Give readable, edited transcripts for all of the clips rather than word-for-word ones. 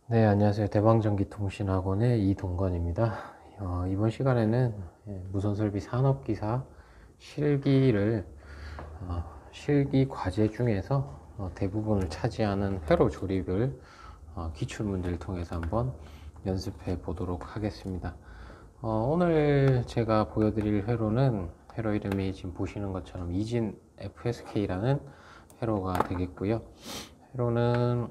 네, 안녕하세요. 대방전기통신학원의 이동건입니다. 이번 시간에는 무선설비 산업기사 실기를 실기 과제 중에서 대부분을 차지하는 회로 조립을 기출문제를 통해서 한번 연습해 보도록 하겠습니다. 오늘 제가 보여드릴 회로는 회로 이름이 지금 보시는 것처럼 이진 FSK라는 회로가 되겠고요. 회로는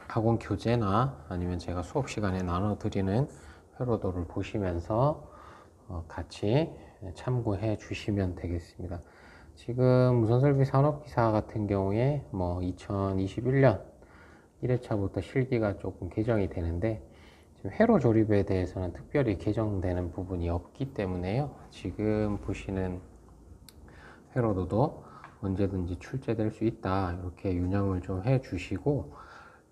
학원 교재나 아니면 제가 수업 시간에 나눠드리는 회로도를 보시면서 같이 참고해 주시면 되겠습니다. 지금 무선설비 산업기사 같은 경우에 2021년 1회차부터 실기가 조금 개정이 되는데 지금 회로 조립에 대해서는 특별히 개정되는 부분이 없기 때문에요. 지금 보시는 회로도도 언제든지 출제될 수 있다, 이렇게 유념을 좀 해 주시고,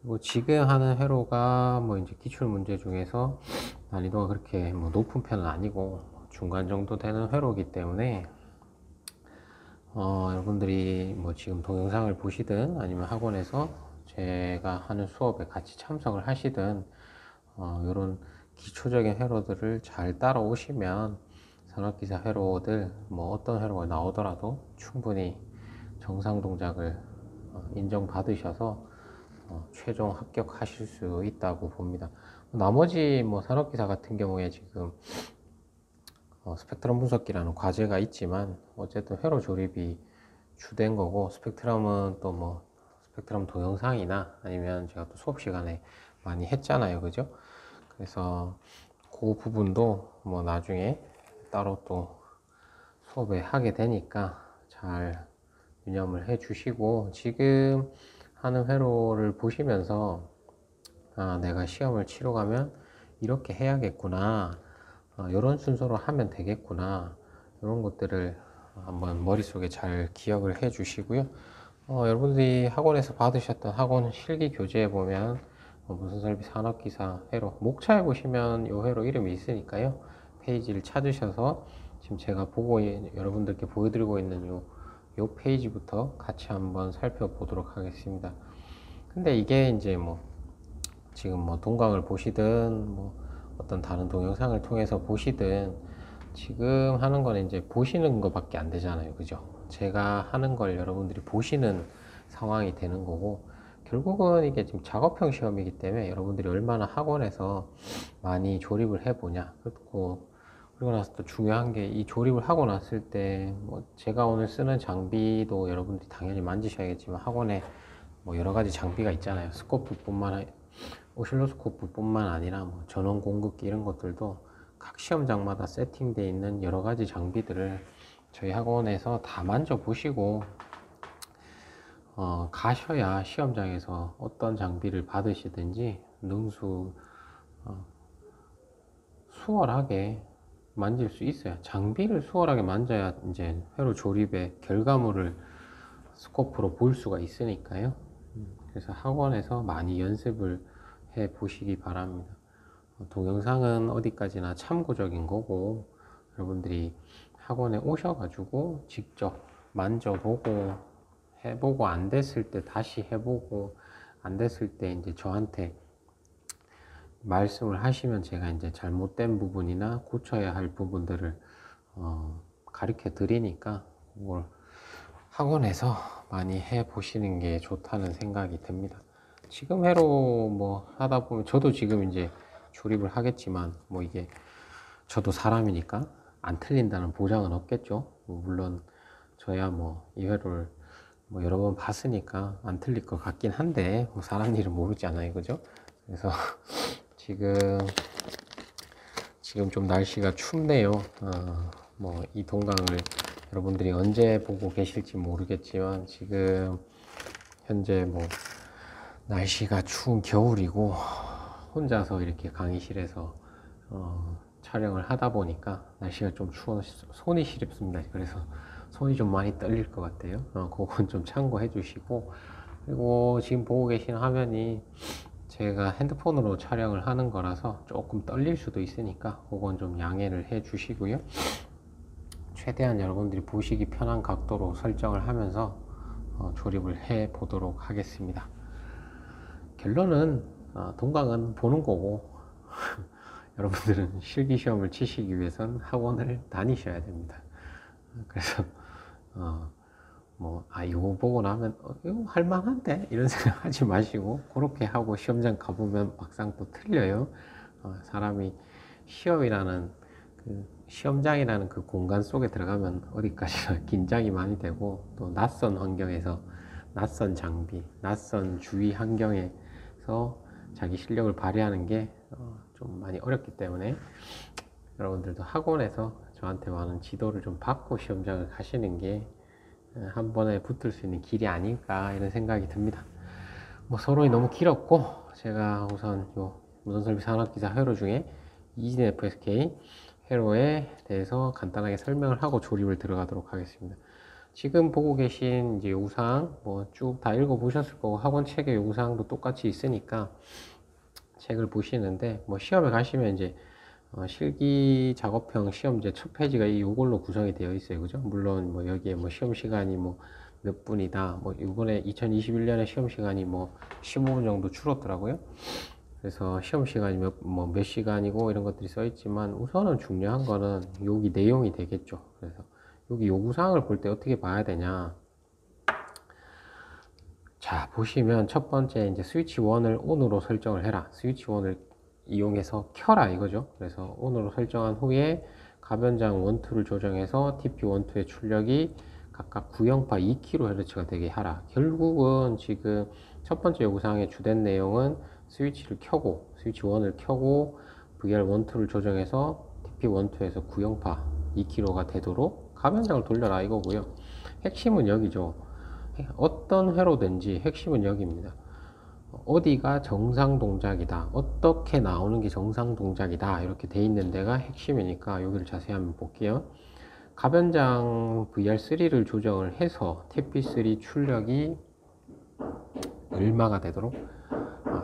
그리고 지금 하는 회로가 이제 기출 문제 중에서 난이도가 그렇게 높은 편은 아니고 중간 정도 되는 회로이기 때문에 여러분들이 지금 동영상을 보시든 아니면 학원에서 제가 하는 수업에 같이 참석을 하시든 이런 기초적인 회로들을 잘 따라오시면 산업기사 회로들 어떤 회로가 나오더라도 충분히 정상 동작을 인정받으셔서 최종 합격하실 수 있다고 봅니다. 나머지 산업기사 같은 경우에 지금 스펙트럼 분석기라는 과제가 있지만 어쨌든 회로 조립이 주된 거고, 스펙트럼은 또 스펙트럼 동영상이나 아니면 제가 또 수업 시간에 많이 했잖아요, 그죠? 그래서 그 부분도 나중에 따로 또 수업에 하게 되니까 잘 유념을 해 주시고, 지금 하는 회로를 보시면서 내가 시험을 치러 가면 이렇게 해야겠구나, 이런 순서로 하면 되겠구나, 이런 것들을 한번 머릿속에 잘 기억을 해 주시고요. 여러분들이 학원에서 받으셨던 학원 실기 교재에 보면 무선설비 산업기사 회로 목차에 보시면 이 회로 이름이 있으니까요. 페이지를 찾으셔서 지금 제가 여러분들께 보여드리고 있는 요 페이지부터 같이 한번 살펴보도록 하겠습니다. 근데 이게 이제 지금 동강을 보시든 어떤 다른 동영상을 통해서 보시든 지금 하는 건 이제 보시는 것밖에 안 되잖아요, 그죠? 제가 하는 걸 여러분들이 보시는 상황이 되는 거고, 결국은 이게 지금 작업형 시험이기 때문에 여러분들이 얼마나 학원에서 많이 조립을 해보냐. 그리고 나서 또 중요한 게, 이 조립을 하고 났을 때 제가 오늘 쓰는 장비도 여러분들이 당연히 만지셔야겠지만 학원에 여러 가지 장비가 있잖아요. 오실로스코프뿐만 아니라 전원 공급기 이런 것들도 각 시험장마다 세팅되어 있는 여러 가지 장비들을 저희 학원에서 다 만져보시고 가셔야 시험장에서 어떤 장비를 받으시든지 수월하게 만질 수 있어요. 장비를 수월하게 만져야 이제 회로 조립의 결과물을 스코프로 볼 수가 있으니까요. 그래서 학원에서 많이 연습을 해 보시기 바랍니다. 동영상은 어디까지나 참고적인 거고, 여러분들이 학원에 오셔가지고 직접 만져보고 해보고, 안 됐을 때 다시 해보고, 안 됐을 때 이제 저한테 말씀을 하시면 제가 이제 잘못된 부분이나 고쳐야 할 부분들을 가르쳐 드리니까 그걸 학원에서 많이 해 보시는 게 좋다는 생각이 듭니다. 지금 회로 하다 보면 저도 지금 이제 조립을 하겠지만 이게 저도 사람이니까 안 틀린다는 보장은 없겠죠. 물론 저야 이 회로를 여러 번 봤으니까 안 틀릴 것 같긴 한데 사람 일은 모르잖아요, 그죠? 그래서 지금 좀 날씨가 춥네요. 이 동강을 여러분들이 언제 보고 계실지 모르겠지만 지금 현재 날씨가 추운 겨울이고 혼자서 이렇게 강의실에서 촬영을 하다 보니까 날씨가 좀 추워서 손이 시렵습니다. 그래서 손이 좀 많이 떨릴 것 같아요. 그건 좀 참고해 주시고, 그리고 지금 보고 계신 화면이 제가 핸드폰으로 촬영을 하는 거라서 조금 떨릴 수도 있으니까 그건 좀 양해를 해 주시고요. 최대한 여러분들이 보시기 편한 각도로 설정을 하면서 조립을 해 보도록 하겠습니다. 결론은 동강은 보는 거고 여러분들은 실기시험을 치시기 위해선 학원을 다니셔야 됩니다. 그래서 이거 보고 나면 이거 할만한데 이런 생각 하지 마시고 그렇게 하고 시험장 가보면 막상 또 틀려요. 사람이 시험이라는 시험장이라는 그 공간 속에 들어가면 어디까지나 긴장이 많이 되고 또 낯선 환경에서 낯선 장비, 낯선 주위 환경에서 자기 실력을 발휘하는 게 좀 많이 어렵기 때문에 여러분들도 학원에서 저한테 많은 지도를 좀 받고 시험장을 가시는 게 한 번에 붙을 수 있는 길이 아닐까 이런 생각이 듭니다. 서론이 너무 길었고 제가 우선 요 무선설비 산업기사 회로 중에 이진 FSK 회로에 대해서 간단하게 설명을 하고 조립을 들어가도록 하겠습니다. 지금 보고 계신 이제 요구사항 쭉 다 읽어 보셨을 거고 학원 책의 요구사항도 똑같이 있으니까 책을 보시는데 시험에 가시면 이제 실기 작업형 시험제 첫 페이지가 이걸로 구성이 되어 있어요. 그죠? 물론 여기에 시험 시간이 몇 분이다. 이번에 2021년에 시험 시간이 15분 정도 줄었더라고요. 그래서 시험 시간이 몇 시간이고 이런 것들이 써 있지만 우선은 중요한 거는 여기 내용이 되겠죠. 그래서 여기 요구사항을 볼 때 어떻게 봐야 되냐. 자, 보시면 첫 번째 이제 스위치 1을 ON으로 설정을 해라. 스위치 1을 이용해서 켜라 이거죠. 그래서 ON으로 설정한 후에 가변장 1, 2를 조정해서 TP1, 2의 출력이 각각 908 2kHz가 되게 하라. 결국은 지금 첫 번째 요구사항의 주된 내용은 스위치를 켜고 스위치 1을 켜고 VR 1, 2를 조정해서 TP1, 2에서 908 2kHz가 되도록 가변장을 돌려라 이거고요. 핵심은 여기죠. 어떤 회로든지 핵심은 여기입니다. 어디가 정상 동작이다, 어떻게 나오는 게 정상 동작이다 이렇게 돼 있는 데가 핵심이니까 여기를 자세히 한번 볼게요. 가변장 VR3를 조정을 해서 TP3 출력이 얼마가 되도록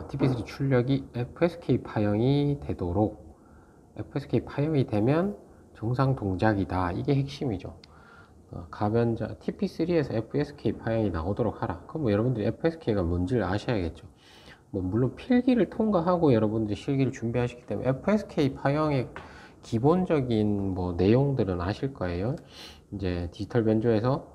TP3 출력이 FSK 파형이 되도록 FSK 파형이 되면 정상 동작이다, 이게 핵심이죠. 가변장 TP3에서 FSK 파형이 나오도록 하라. 그럼 여러분들이 FSK가 뭔지를 아셔야겠죠. 물론 필기를 통과하고 여러분들이 실기를 준비하시기 때문에 FSK 파형의 기본적인 내용들은 아실 거예요. 이제 디지털 변조에서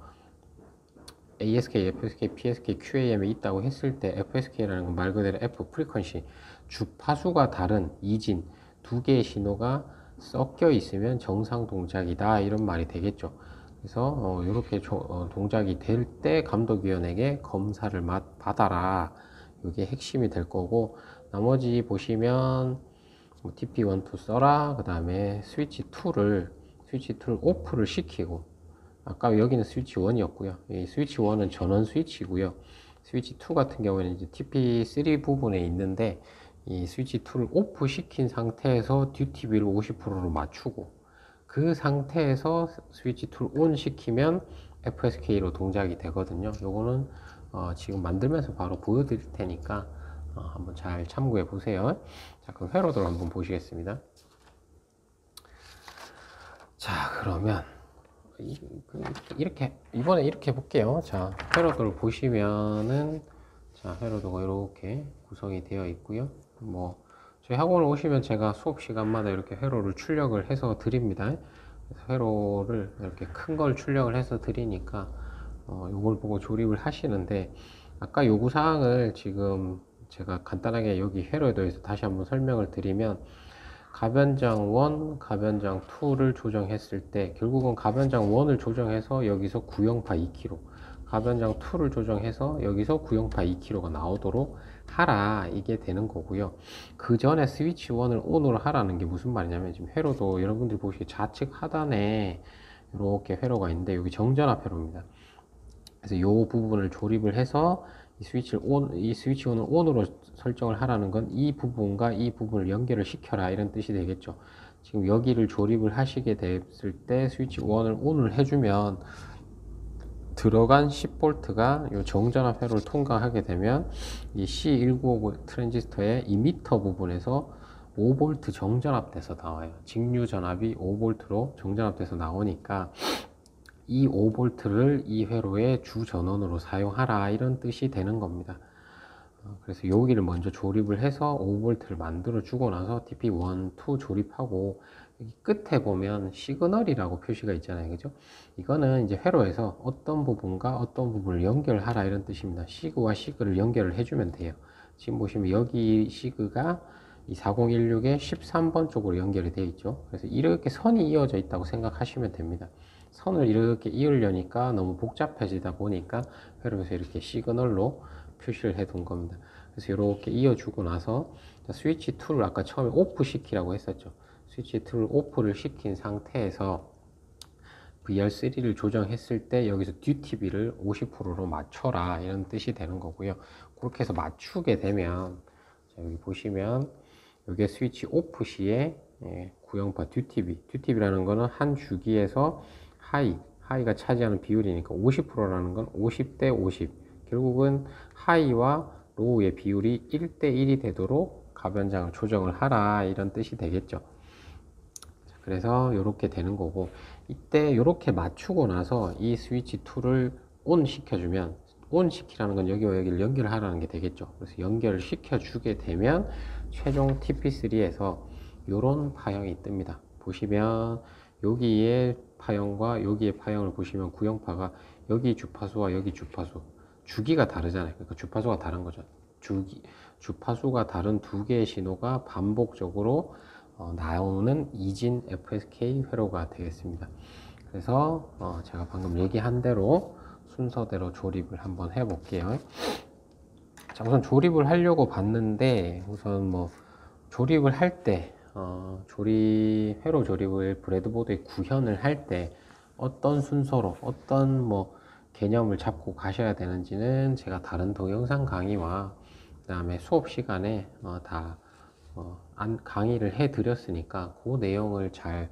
ASK, FSK, PSK, QAM이 있다고 했을 때 FSK라는 건 말 그대로 F 프리퀀시, 주파수가 다른 이진 두 개의 신호가 섞여 있으면 정상 동작이다 이런 말이 되겠죠. 그래서 이렇게 동작이 될 때 감독위원에게 검사를 받아라. 이게 핵심이 될 거고, 나머지 보시면 TP1, 2 써라. 그 다음에 스위치 2를 오프를 시키고, 아까 여기는 스위치 1이었고요. 이 스위치 1은 전원 스위치고요. 스위치 2 같은 경우에는 이제 TP3 부분에 있는데, 이 스위치 2를 오프 시킨 상태에서 듀티비를 50%로 맞추고, 그 상태에서 스위치 2를 온 시키면 FSK로 동작이 되거든요. 요거는 지금 만들면서 바로 보여드릴 테니까 한번 잘 참고해 보세요. 자, 그럼 회로도를 한번 보시겠습니다. 자, 그러면 이번에 이렇게 해볼게요. 자, 회로도를 보시면은, 자, 회로도가 이렇게 구성이 되어 있고요. 저희 학원을 오시면 제가 수업 시간마다 이렇게 회로를 출력을 해서 드립니다. 회로를 이렇게 큰 걸 출력을 해서 드리니까 요걸 보고 조립을 하시는데, 아까 요구사항을 지금 제가 간단하게 여기 회로에 대해서 다시 한번 설명을 드리면, 가변장 1, 가변장 2를 조정했을 때 결국은 가변장 1을 조정해서 여기서 908 2kg, 가변장 2를 조정해서 여기서 908 2kg가 나오도록 하라, 이게 되는 거고요. 그 전에 스위치 1을 ON으로 하라는 게 무슨 말이냐면, 지금 회로도 여러분들이 보시기 좌측 하단에 이렇게 회로가 있는데 여기 정전압 회로입니다. 그래서 이 부분을 조립을 해서 이 스위치 1을 ON으로 설정을 하라는 건 이 부분과 이 부분을 연결을 시켜라 이런 뜻이 되겠죠. 지금 여기를 조립을 하시게 됐을 때 스위치 1을 ON을 해주면 들어간 10V가 이 정전압 회로를 통과하게 되면 이 C1950 트랜지스터의 이미터 부분에서 5V 정전압돼서 나와요. 직류 전압이 5V로 정전압돼서 나오니까 이 5V를 이 회로의 주 전원으로 사용하라 이런 뜻이 되는 겁니다. 그래서 여기를 먼저 조립을 해서 5V를 만들어 주고 나서 TP1, 2 조립하고, 여기 끝에 보면 시그널이라고 표시가 있잖아요. 그죠? 이거는 이제 회로에서 어떤 부분과 어떤 부분을 연결하라 이런 뜻입니다. 시그와 시그를 연결을 해주면 돼요. 지금 보시면 여기 시그가 이 4016의 13번 쪽으로 연결이 되어 있죠. 그래서 이렇게 선이 이어져 있다고 생각하시면 됩니다. 선을 이렇게 이으려니까 너무 복잡해지다 보니까 회로에서 이렇게 시그널로 표시를 해 둔 겁니다. 그래서 이렇게 이어주고 나서 스위치 2를 아까 처음에 오프 시키라고 했었죠. 스위치 2를 오프를 시킨 상태에서 VR3를 조정했을 때 여기서 듀티비를 50%로 맞춰라 이런 뜻이 되는 거고요. 그렇게 해서 맞추게 되면 여기 보시면 여기 스위치 오프 시에 구형파 듀티비라는 거는 한 주기에서 하이가 차지하는 비율이니까 50%라는 건 50대 50. 결국은 하이와 로우의 비율이 1대1이 되도록 가변장을 조정을 하라 이런 뜻이 되겠죠. 그래서 이렇게 되는 거고, 이때 이렇게 맞추고 나서 이 스위치 2를 온 시켜주면, 온 시키라는 건 여기와 여기를 연결하라는 게 되겠죠. 그래서 연결을 시켜주게 되면 최종 TP3에서 이런 파형이 뜹니다. 보시면 여기에 파형과 여기의 파형을 보시면 구형파가 여기 주파수와 여기 주기가 다르잖아요. 그러니까 주파수가 다른 거죠. 주파수가 다른 두 개의 신호가 반복적으로 나오는 이진 FSK 회로가 되겠습니다. 그래서 제가 방금 얘기한 대로 순서대로 조립을 한번 해 볼게요. 자, 우선 조립을 하려고 봤는데, 우선 뭐 조립을 할 때 회로 조립을 브레드보드에 구현을 할 때 어떤 순서로 어떤 뭐 개념을 잡고 가셔야 되는지는 제가 다른 동영상 강의와 그 다음에 수업 시간에 다 강의를 해 드렸으니까 그 내용을 잘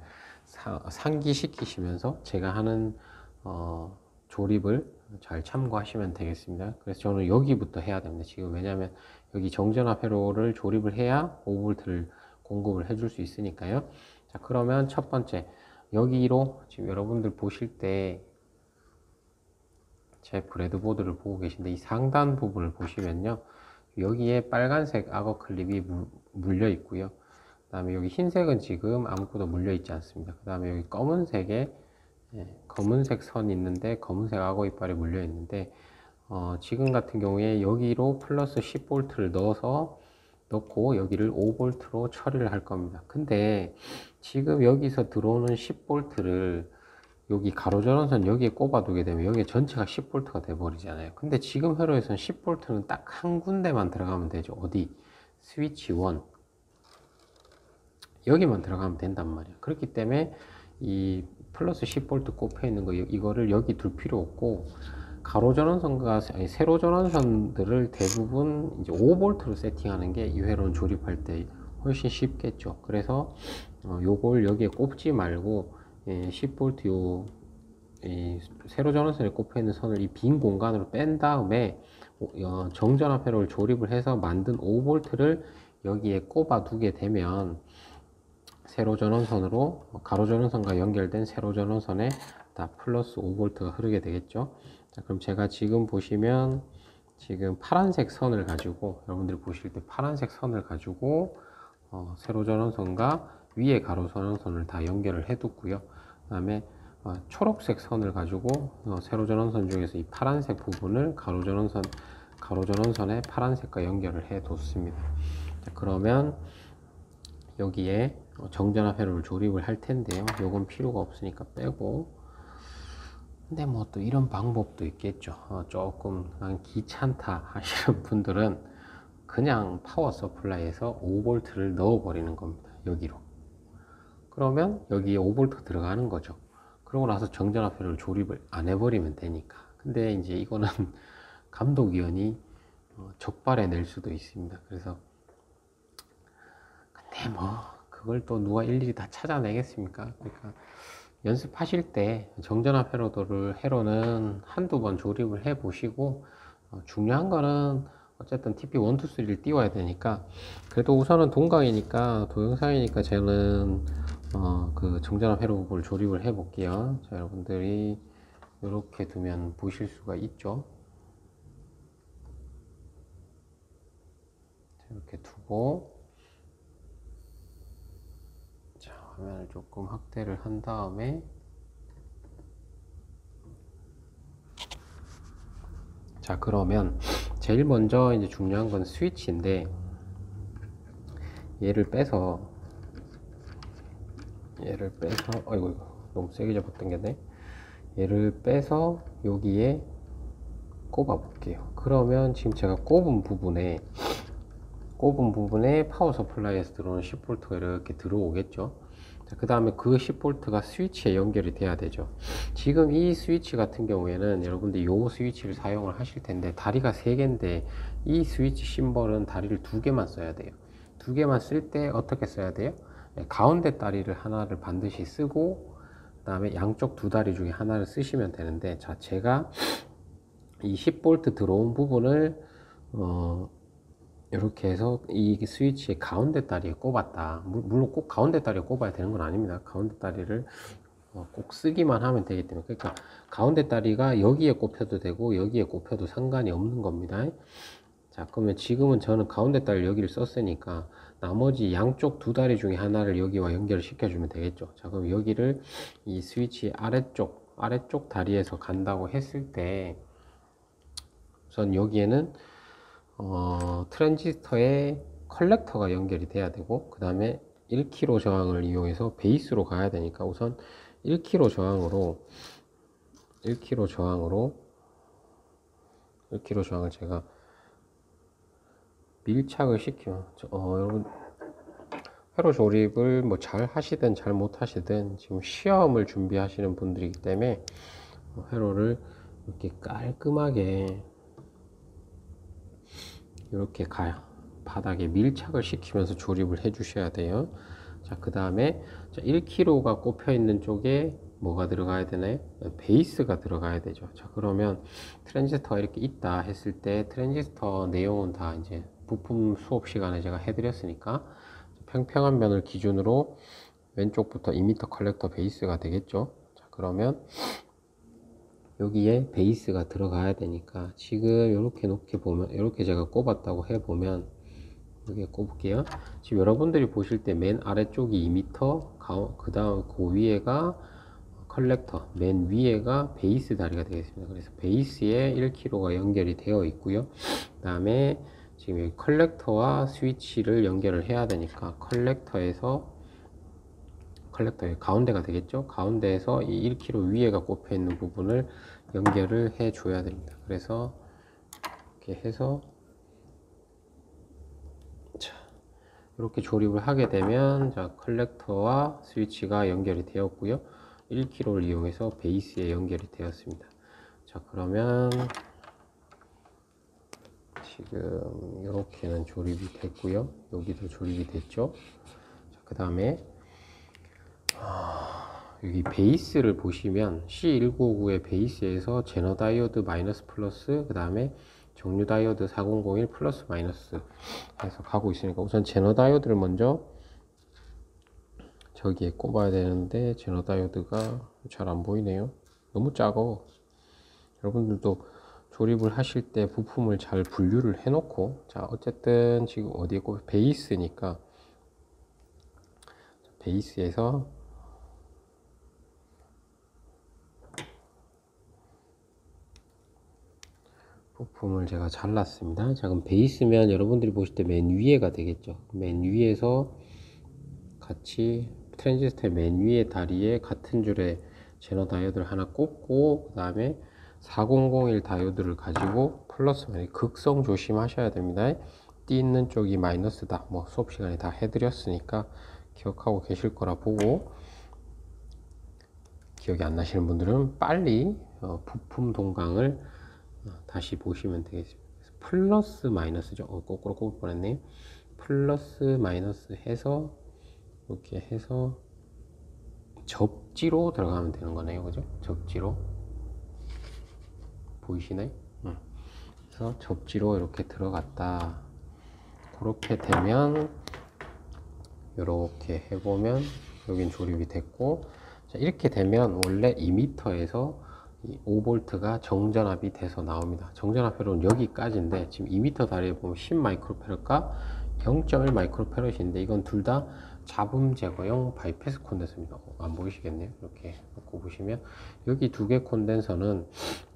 상기시키시면서 제가 하는 조립을 잘 참고하시면 되겠습니다. 그래서 저는 여기부터 해야 됩니다. 지금 왜냐하면 여기 정전압 회로를 조립을 해야 5V를 공급을 해줄 수 있으니까요. 자, 그러면 첫 번째 여기로 지금 여러분들 보실 때 제 브레드보드를 보고 계신데 이 상단 부분을 보시면요, 여기에 빨간색 악어 클립이 물려 있고요. 그 다음에 여기 흰색은 지금 아무것도 물려 있지 않습니다. 그 다음에 여기 검은색에 검은색 선이 있는데 검은색 악어 이빨이 물려 있는데 지금 같은 경우에 여기로 플러스 10V를 넣고 여기를 5V로 처리를 할 겁니다. 근데 지금 여기서 들어오는 10V를 여기 가로전원선 여기에 꼽아두게 되면 여기 전체가 10V가 돼버리잖아요. 근데 지금 회로에서는 10V는 딱 한 군데만 들어가면 되죠. 어디? 스위치 1 여기만 들어가면 된단 말이에요. 그렇기 때문에 이 플러스 10V 꼽혀 있는 거 이거를 여기 둘 필요 없고, 가로전원선과 세로전원선들을 대부분 이제 5V로 세팅하는 게 이 회로는 조립할 때 훨씬 쉽겠죠. 그래서 요걸 여기에 꼽지 말고 10V 이 세로전원선에 꼽혀 있는 선을 이 빈 공간으로 뺀 다음에 정전압 회로를 조립을 해서 만든 5V를 여기에 꼽아 두게 되면 세로전원선으로 가로전원선과 연결된 세로전원선에 다 플러스 5V가 흐르게 되겠죠. 자, 그럼 제가 지금 보시면 지금 파란색 선을 가지고 여러분들이 보실 때 파란색 선을 가지고 세로전원선과 위에 가로전원선을 다 연결을 해 뒀고요. 그 다음에 초록색 선을 가지고 세로전원선 중에서 이 파란색 부분을 가로전원선에 파란색과 연결을 해 뒀습니다. 자, 그러면 여기에 정전압 회로를 조립을 할 텐데요. 요건 필요가 없으니까 빼고, 근데 뭐 또 이런 방법도 있겠죠. 조금 귀찮다 하시는 분들은 그냥 파워 서플라이에서 5V를 넣어 버리는 겁니다. 여기로. 그러면 여기에 5V 들어가는 거죠. 그러고 나서 정전압 회로를 조립을 안 해버리면 되니까. 근데 이제 이거는 감독위원이 적발해 낼 수도 있습니다. 그래서 근데 뭐 그걸 또 누가 일일이 다 찾아내겠습니까? 그러니까 연습하실 때 정전압 회로는 한두 번 조립을 해 보시고, 중요한 거는 어쨌든 TP1, 2, 3를 띄워야 되니까, 그래도 우선은 동강이니까 동영상이니까 저는 그 정전압 회로 부분을 조립을 해 볼게요. 자, 여러분들이 이렇게 두면 보실 수가 있죠. 이렇게 두고, 자, 화면을 조금 확대를 한 다음에, 자, 그러면 제일 먼저 이제 중요한 건 스위치인데, 얘를 빼서, 어이구, 너무 세게 잡아당겼네. 얘를 빼서 여기에 꼽아 볼게요. 그러면 지금 제가 꼽은 부분에 파워 서플라이에서 들어오는 10V가 이렇게 들어오겠죠. 그 다음에 그 10V가 스위치에 연결이 돼야 되죠. 지금 이 스위치 같은 경우에는 여러분들 이 스위치를 사용을 하실 텐데, 다리가 3개인데 이 스위치 심벌은 다리를 2개만 써야 돼요. 2개만 쓸 때 어떻게 써야 돼요? 가운데 다리를 하나를 반드시 쓰고, 그 다음에 양쪽 2다리 중에 하나를 쓰시면 되는데, 자, 제가 이 10V 들어온 부분을 이렇게 해서 이 스위치의 가운데 다리에 꼽았다. 물론 꼭 가운데 다리에 꼽아야 되는 건 아닙니다. 가운데 다리를 꼭 쓰기만 하면 되기 때문에, 그러니까 가운데 다리가 여기에 꼽혀도 되고 여기에 꼽혀도 상관이 없는 겁니다. 자, 그러면 지금은 저는 가운데 다리 여기를 썼으니까 나머지 양쪽 2다리 중에 하나를 여기와 연결을 시켜주면 되겠죠. 자, 그럼 여기를 이 스위치 아래쪽 다리에서 간다고 했을 때, 우선 여기에는 트랜지스터에 컬렉터가 연결이 돼야 되고, 그 다음에 1kg 저항을 이용해서 베이스로 가야 되니까, 우선 1kg 저항으로 1kg 저항을 제가 밀착을 시키면, 여러분 회로 조립을 뭐 잘 하시든 잘 못 하시든 지금 시험을 준비하시는 분들이기 때문에 회로를 이렇게 깔끔하게 이렇게 바닥에 밀착을 시키면서 조립을 해 주셔야 돼요. 자, 그 다음에 1kg가 꼽혀 있는 쪽에 뭐가 들어가야 되나요? 베이스가 들어가야 되죠. 자, 그러면 트랜지스터가 이렇게 있다 했을 때 트랜지스터 내용은 다 이제 부품 수업 시간에 제가 해드렸으니까, 평평한 면을 기준으로 왼쪽부터 2m 컬렉터 베이스가 되겠죠. 자, 그러면 여기에 베이스가 들어가야 되니까, 지금 이렇게 놓게 보면, 이렇게 제가 꼽았다고 해보면, 여기에 꼽을게요. 지금 여러분들이 보실 때 맨 아래쪽이 2m, 그 다음 그 위에가 컬렉터, 맨 위에가 베이스 다리가 되겠습니다. 그래서 베이스에 1kg가 연결이 되어 있고요. 그 다음에 지금 여기 컬렉터와 스위치를 연결을 해야 되니까, 컬렉터의 가운데가 되겠죠. 가운데에서 이 1kg 위에가 꼽혀 있는 부분을 연결을 해 줘야 됩니다. 그래서 이렇게 해서, 자, 이렇게 조립을 하게 되면, 자, 컬렉터와 스위치가 연결이 되었고요. 1kg를 이용해서 베이스에 연결이 되었습니다. 자, 그러면 지금 이렇게는 조립이 됐고요. 여기도 조립이 됐죠. 자, 그 다음에 여기 베이스를 보시면 C1959의 베이스에서 제너 다이오드 마이너스 플러스, 그 다음에 정류 다이오드 4001 플러스 마이너스 해서 가고 있으니까, 우선 제너 다이오드를 먼저 저기에 꼽아야 되는데, 제너 다이오드가 잘 안 보이네요. 너무 작어. 여러분들도 조립을 하실 때 부품을 잘 분류를 해 놓고, 자, 어쨌든 지금 어디에 꼽 베이스니까, 베이스에서 부품을 제가 잘랐습니다. 자, 그럼 베이스면 여러분들이 보실 때 맨 위에가 되겠죠. 맨 위에서 같이 트랜지스터의 맨 위에 다리에 같은 줄에 제너 다이오드를 하나 꽂고, 그 다음에 4001 다이오드를 가지고 플러스 마이너스, 극성 조심하셔야 됩니다. 띠 있는 쪽이 마이너스다. 뭐 수업 시간에 다 해드렸으니까 기억하고 계실 거라 보고, 기억이 안 나시는 분들은 빨리 부품 동강을 다시 보시면 되겠습니다. 플러스 마이너스죠. 거꾸로 꼽을 뻔했네요. 플러스 마이너스 해서 이렇게 해서 접지로 들어가면 되는 거네요. 그죠? 접지로 보이시나요? 그래서 접지로 이렇게 들어갔다. 그렇게 되면 이렇게 해보면 여긴 조립이 됐고, 자, 이렇게 되면 원래 2m에서 5V가 정전압이 돼서 나옵니다. 정전압 회로는 여기까지인데, 지금 2m 다리에 보면 10 마이크로페르가 0.1 마이크로페럿인데 이건 둘 다 잡음 제거용 바이패스 콘덴서입니다. 안 보이시겠네요. 이렇게 놓고 보시면 여기 두 개 콘덴서는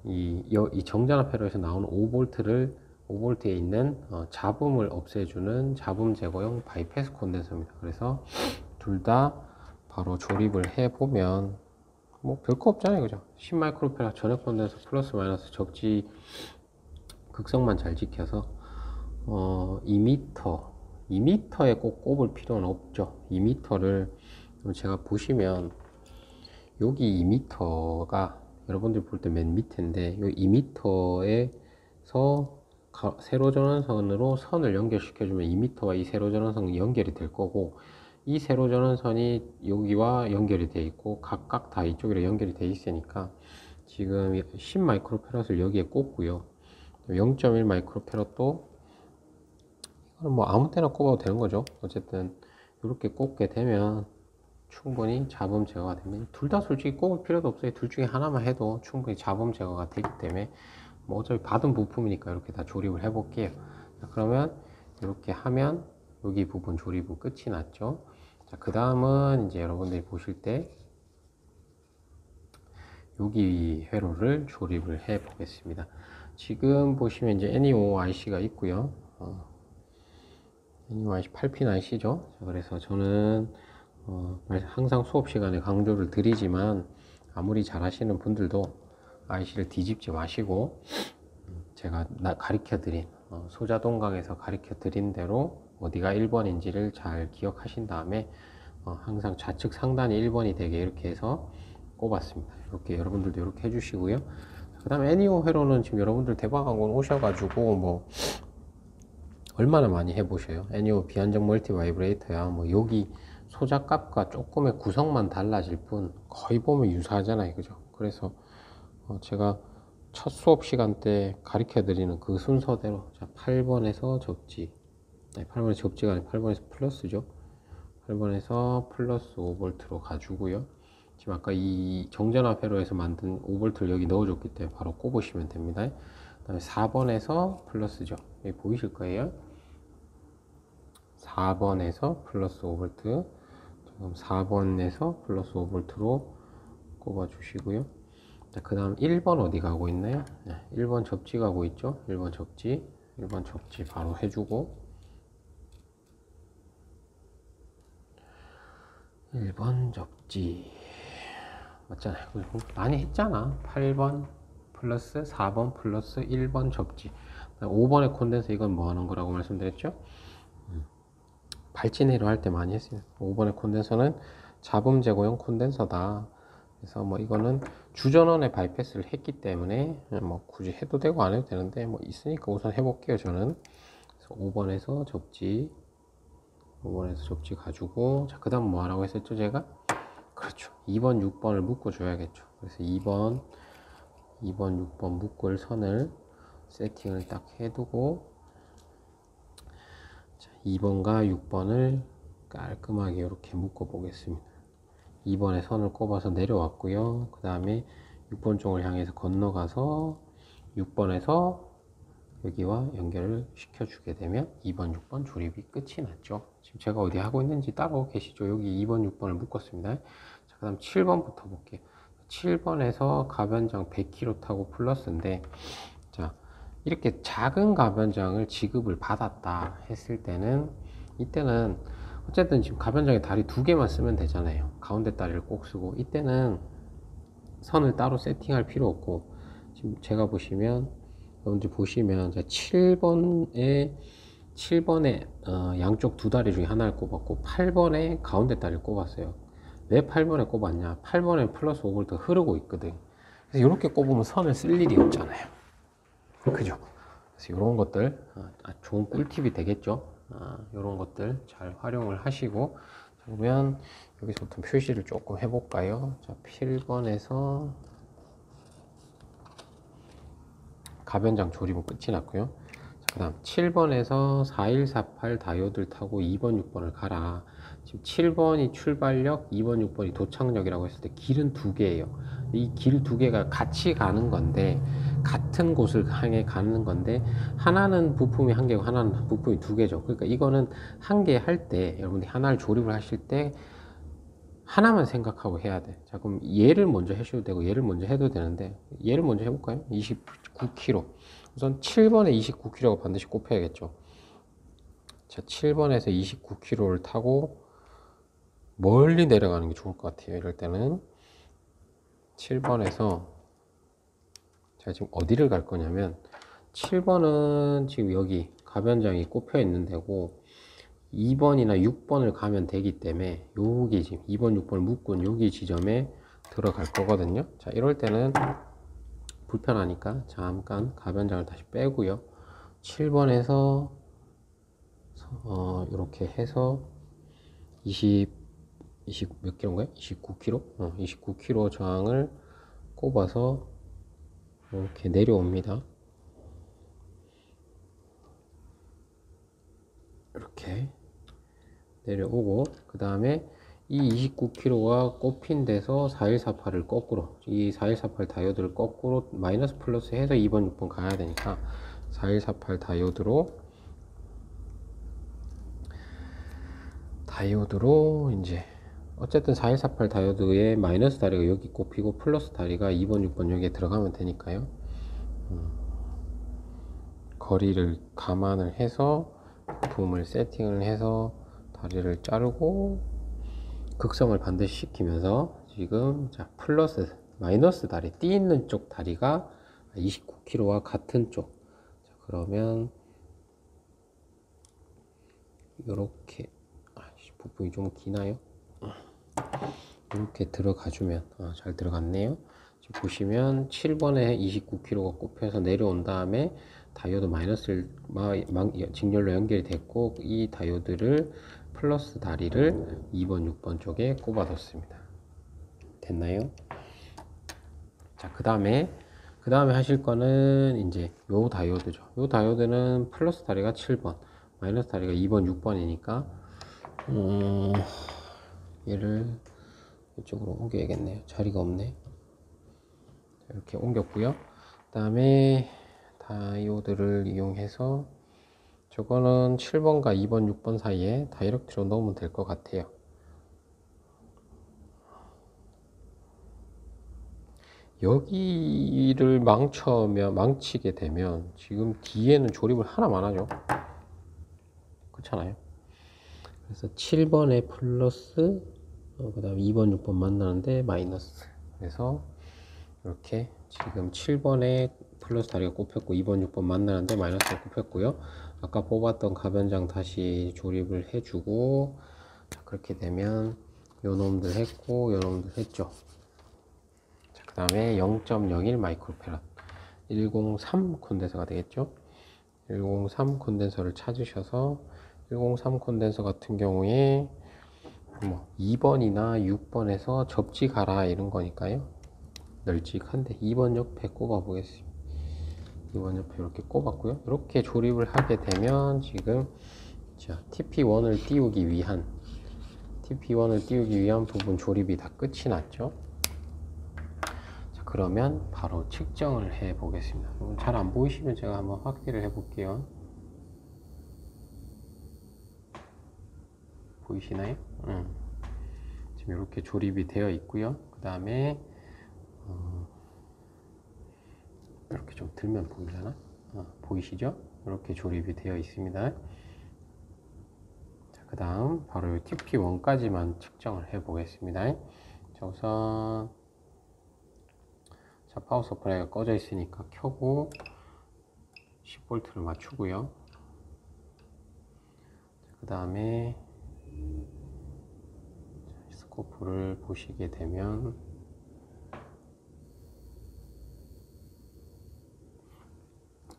이 정전압 회로에서 나오는 5V에 있는 잡음을 없애주는 잡음 제거용 바이패스 콘덴서입니다. 그래서 둘 다 바로 조립을 해보면 뭐 별거 없잖아요, 그죠? 10 마이크로페럿 전액 콘덴서 플러스 마이너스 접지 극성만 잘 지켜서 2m에 꼭 꼽을 필요는 없죠. 2m를 제가 보시면 여기 2m가 여러분들 볼 때 맨 밑인데 이 2m에서 세로 전원선으로 선을 연결시켜주면 2m와 이 세로 전원선이 연결이 될 거고, 이 세로 전원선이 여기와 연결이 돼 있고 각각 다 이쪽으로 연결이 돼 있으니까 지금 10 마이크로페럿을 여기에 꽂고요. 0.1 마이크로페럿도 이거는 뭐 아무 때나 꼽아도 되는 거죠. 어쨌든 이렇게 꼽게 되면 충분히 잡음 제거가 됩니다. 둘 다 솔직히 꼽을 필요도 없어요. 둘 중에 하나만 해도 충분히 잡음 제거가 되기 때문에 뭐 어차피 받은 부품이니까 이렇게 다 조립을 해 볼게요. 자, 그러면 이렇게 하면 여기 부분 조립은 끝이 났죠. 자, 그 다음은 이제 여러분들이 보실 때 여기 회로를 조립을 해 보겠습니다. 지금 보시면 이제 NEO IC가 있고요. NEO IC 8핀 IC죠. 그래서 저는 항상 수업 시간에 강조를 드리지만 아무리 잘 하시는 분들도 IC를 뒤집지 마시고 제가 가르쳐 드린 소자동강에서 가르쳐 드린 대로 어디가 1번인지를 잘 기억하신 다음에 항상 좌측 상단이 1번이 되게 이렇게 해서 꼽았습니다. 이렇게 여러분들도 이렇게 해주시고요. 그 다음에 NEO 회로는 지금 여러분들 대박학원 오셔가지고 뭐 얼마나 많이 해보셔요. NEO 비안정 멀티 바이브레이터야 뭐 여기 소자값과 조금의 구성만 달라질 뿐 거의 보면 유사하잖아요, 그죠? 그래서 제가 첫 수업 시간 때 가르쳐 드리는 그 순서대로, 자 8번에서 접지, 아니 8번에서 접지가 아니라 8번에서 플러스죠. 8번에서 플러스 5V로 가주고요. 지금 아까 이 정전압 회로에서 만든 5V를 여기 넣어줬기 때문에 바로 꼽으시면 됩니다. 그 다음에 4번에서 플러스죠. 여기 보이실 거예요. 4번에서 플러스 5V, 지금 4번에서 플러스 5V로 꼽아 주시고요. 그 다음 1번 어디 가고 있나요? 1번 접지 가고 있죠. 1번 접지 바로 해주고 1번 접지 맞잖아요. 많이 했잖아. 8번 플러스 4번 플러스 1번 접지. 5번의 콘덴서, 이건 뭐 하는 거라고 말씀드렸죠? 발진회로 할 때 많이 했어요. 5번의 콘덴서는 잡음 제거용 콘덴서다. 그래서 뭐 이거는 주전원에 바이패스를 했기 때문에 뭐 굳이 해도 되고 안 해도 되는데 뭐 있으니까 우선 해볼게요. 저는 그래서 5번에서 접지, 5번에서 접지 가지고, 자, 그 다음 뭐 하라고 했었죠 제가? 그렇죠, 2번 6번을 묶어 줘야겠죠. 그래서 2번 6번 묶을 선을 세팅을 딱 해두고, 자, 2번과 6번을 깔끔하게 이렇게 묶어 보겠습니다. 2번에 선을 꼽아서 내려왔고요. 그 다음에 6번 쪽을 향해서 건너가서 6번에서 여기와 연결을 시켜주게 되면 2번, 6번 조립이 끝이 났죠. 지금 제가 어디 하고 있는지 따라오고 계시죠? 여기 2번, 6번을 묶었습니다. 자, 그 다음 7번부터 볼게요. 7번에서 가변장 100km 타고 플러스인데, 자, 이렇게 작은 가변장을 지급을 받았다 했을 때는, 이때는 어쨌든 지금 가변장에 다리 2개만 쓰면 되잖아요. 가운데 다리를 꼭 쓰고, 이때는 선을 따로 세팅할 필요 없고, 지금 제가 보시면 여러분들 보시면 7번에 양쪽 두 다리 중에 하나를 꼽았고 8번에 가운데 다리를 꼽았어요. 왜 8번에 꼽았냐? 8번에 플러스 5V 흐르고 있거든. 그래서 이렇게 꼽으면 선을 쓸 일이 없잖아요. 그죠? 그래서 이런 것들 좋은 꿀팁이 되겠죠. 이런 것들 잘 활용을 하시고, 그러면 여기서부터 표시를 조금 해볼까요? 자, 7번에서 가변장 조립은 끝이 났고요. 그 다음 7번에서 4148 다이오드를 타고 2번, 6번을 가라. 지금 7번이 출발력, 2번, 6번이 도착력이라고 했을 때 길은 2개예요. 이 길 2개가 같이 가는 건데, 같은 곳을 향해 가는 건데, 하나는 부품이 한 개고 하나는 부품이 두 개죠. 그러니까 이거는 한 개 할 때, 여러분들이 하나를 조립을 하실 때 하나만 생각하고 해야 돼. 자, 그럼 얘를 먼저 하셔도 되고 얘를 먼저 해도 되는데, 얘를 먼저 해볼까요? 29kg. 우선 7번에 29kg가 반드시 꼽혀야겠죠. 자, 7번에서 29kg를 타고 멀리 내려가는 게 좋을 것 같아요. 이럴 때는 7번에서 제가 지금 어디를 갈 거냐면, 7번은 지금 여기 가변장이 꼽혀 있는 데고 2번이나 6번을 가면 되기 때문에 여기 지금 2번, 6번을 묶은 여기 지점에 들어갈 거거든요. 자, 이럴 때는 불편하니까 잠깐 가변장을 다시 빼고요. 7번에서 이렇게 해서 20 몇 킬로인가요? 29kg? 29kg 저항을 꼽아서 이렇게 내려옵니다. 이렇게 내려오고, 그 다음에 이 29kg가 꼽힌 데서 4148을 거꾸로, 이 4148 다이오드를 거꾸로 마이너스 플러스 해서 2번, 6번 가야 되니까 4148 다이오드로 이제 어쨌든 4148 다이오드의 마이너스 다리가 여기 꼽히고 플러스 다리가 2번, 6번 여기에 들어가면 되니까요. 거리를 감안을 해서 부품을 세팅을 해서 다리를 자르고 극성을 반드시 시키면서, 지금 자 플러스 마이너스 다리 띠 있는 쪽 다리가 29kg와 같은 쪽. 자, 그러면 이렇게 부품이 좀 기나요? 이렇게 들어가 주면 잘 들어갔네요. 지금 보시면 7번에 29kg가 꼽혀서 내려온 다음에 다이오드 마이너스를 직렬로 연결이 됐고, 이 다이오드를 플러스 다리를 2번, 6번 쪽에 꼽아뒀습니다. 됐나요? 자, 그 다음에 하실 거는 이제 요 다이오드죠. 요 다이오드는 플러스 다리가 7번, 마이너스 다리가 2번, 6번이니까 얘를 이쪽으로 옮겨야겠네요. 자리가 없네. 이렇게 옮겼고요. 그 다음에 다이오드를 이용해서, 저거는 7번과 2번, 6번 사이에 다이렉트로 넣으면 될 것 같아요. 여기를 망치게 되면 지금 뒤에는 조립을 하나만 하죠. 그렇잖아요. 그래서 7번에 플러스, 그 다음에 2번, 6번 만나는데 마이너스. 그래서 이렇게 지금 7번에 플러스 다리가 꼽혔고 2번, 6번 만나는데 마이너스가 꼽혔고요. 아까 뽑았던 가변장 다시 조립을 해주고, 자, 그렇게 되면 요 놈들 했고 요 놈들 했죠. 그 다음에 0.01 마이크로페럿 103 콘덴서가 되겠죠. 103 콘덴서를 찾으셔서, 103 콘덴서 같은 경우에 뭐 2번이나 6번에서 접지 가라 이런 거니까요. 널찍한데 2번 옆에 꼽아 보겠습니다. 2번 옆에 이렇게 꼽았고요. 이렇게 조립을 하게 되면 지금 자, TP1을 띄우기 위한 부분 조립이 다 끝이 났죠. 자, 그러면 바로 측정을 해 보겠습니다. 잘 안 보이시면 제가 한번 확대를 해 볼게요. 보이시나요? 지금 이렇게 조립이 되어 있고요. 그 다음에 이렇게 좀 들면 보이려나? 보이시죠? 이렇게 조립이 되어 있습니다. 자, 그 다음 바로 TP1까지만 측정을 해 보겠습니다. 자, 우선 자, 파워 서플라이가 꺼져 있으니까 켜고 10V를 맞추고요. 그 다음에 스코프를 보시게 되면,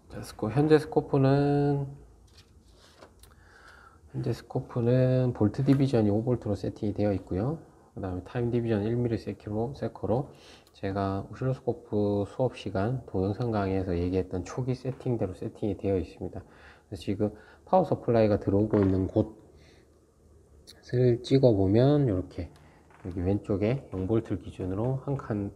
자, 현재 스코프는 볼트 디비전이 5V로 세팅이 되어 있고요. 그 다음에 타임 디비전 1ms/s로 제가 오실로스코프 수업 시간 동영상 강의에서 얘기했던 초기 세팅대로 세팅이 되어 있습니다. 그래서 지금 파워 서플라이가 들어오고 있는 곳을 찍어 보면 이렇게 여기 왼쪽에 0V 기준으로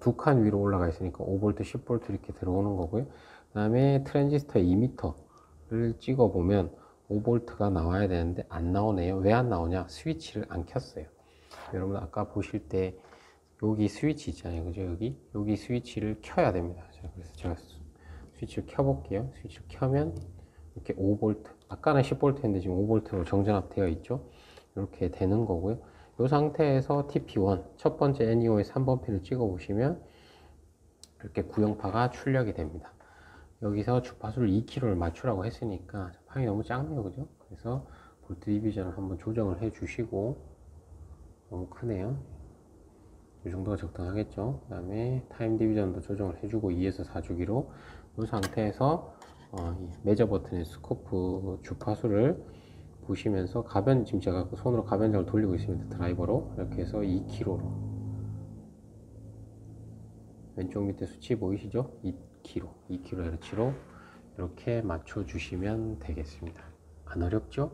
두 칸 위로 올라가 있으니까 5V, 10V 이렇게 들어오는 거고요. 그 다음에 트랜지스터 2m를 찍어 보면 5V가 나와야 되는데 안 나오네요. 왜 안 나오냐? 스위치를 안 켰어요. 여러분 아까 보실 때 여기 스위치 있잖아요. 그죠? 여기 스위치를 켜야 됩니다. 그래서 제가 스위치를 켜볼게요. 스위치를 켜면 이렇게 5V, 아까는 10V였는데 지금 5V로 정전압 되어 있죠. 이렇게 되는 거고요. 이 상태에서 TP1 첫 번째 NEO의 3번 핀을 찍어 보시면 이렇게 구형파가 출력이 됩니다. 여기서 주파수를 2kHz를 맞추라고 했으니까 판이 너무 작네요. 그죠? 그래서 볼트 디비전을 한번 조정을 해 주시고, 너무 크네요. 이 정도가 적당하겠죠. 그 다음에 타임 디비전도 조정을 해주고 2에서 4주기로 이 상태에서 이 매저 버튼의 스코프 주파수를 보시면서 지금 제가 손으로 가변장을 돌리고 있습니다. 드라이버로 이렇게 해서 2kg로 왼쪽 밑에 수치 보이시죠? 2kHz로 이렇게 맞춰 주시면 되겠습니다. 안 어렵죠?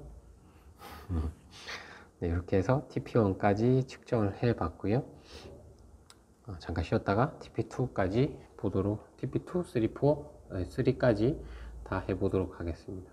네, 이렇게 해서 TP1까지 측정을 해 봤고요. 잠깐 쉬었다가 TP2까지 보도록, TP2, 3, 4, 3까지 다 해보도록 하겠습니다.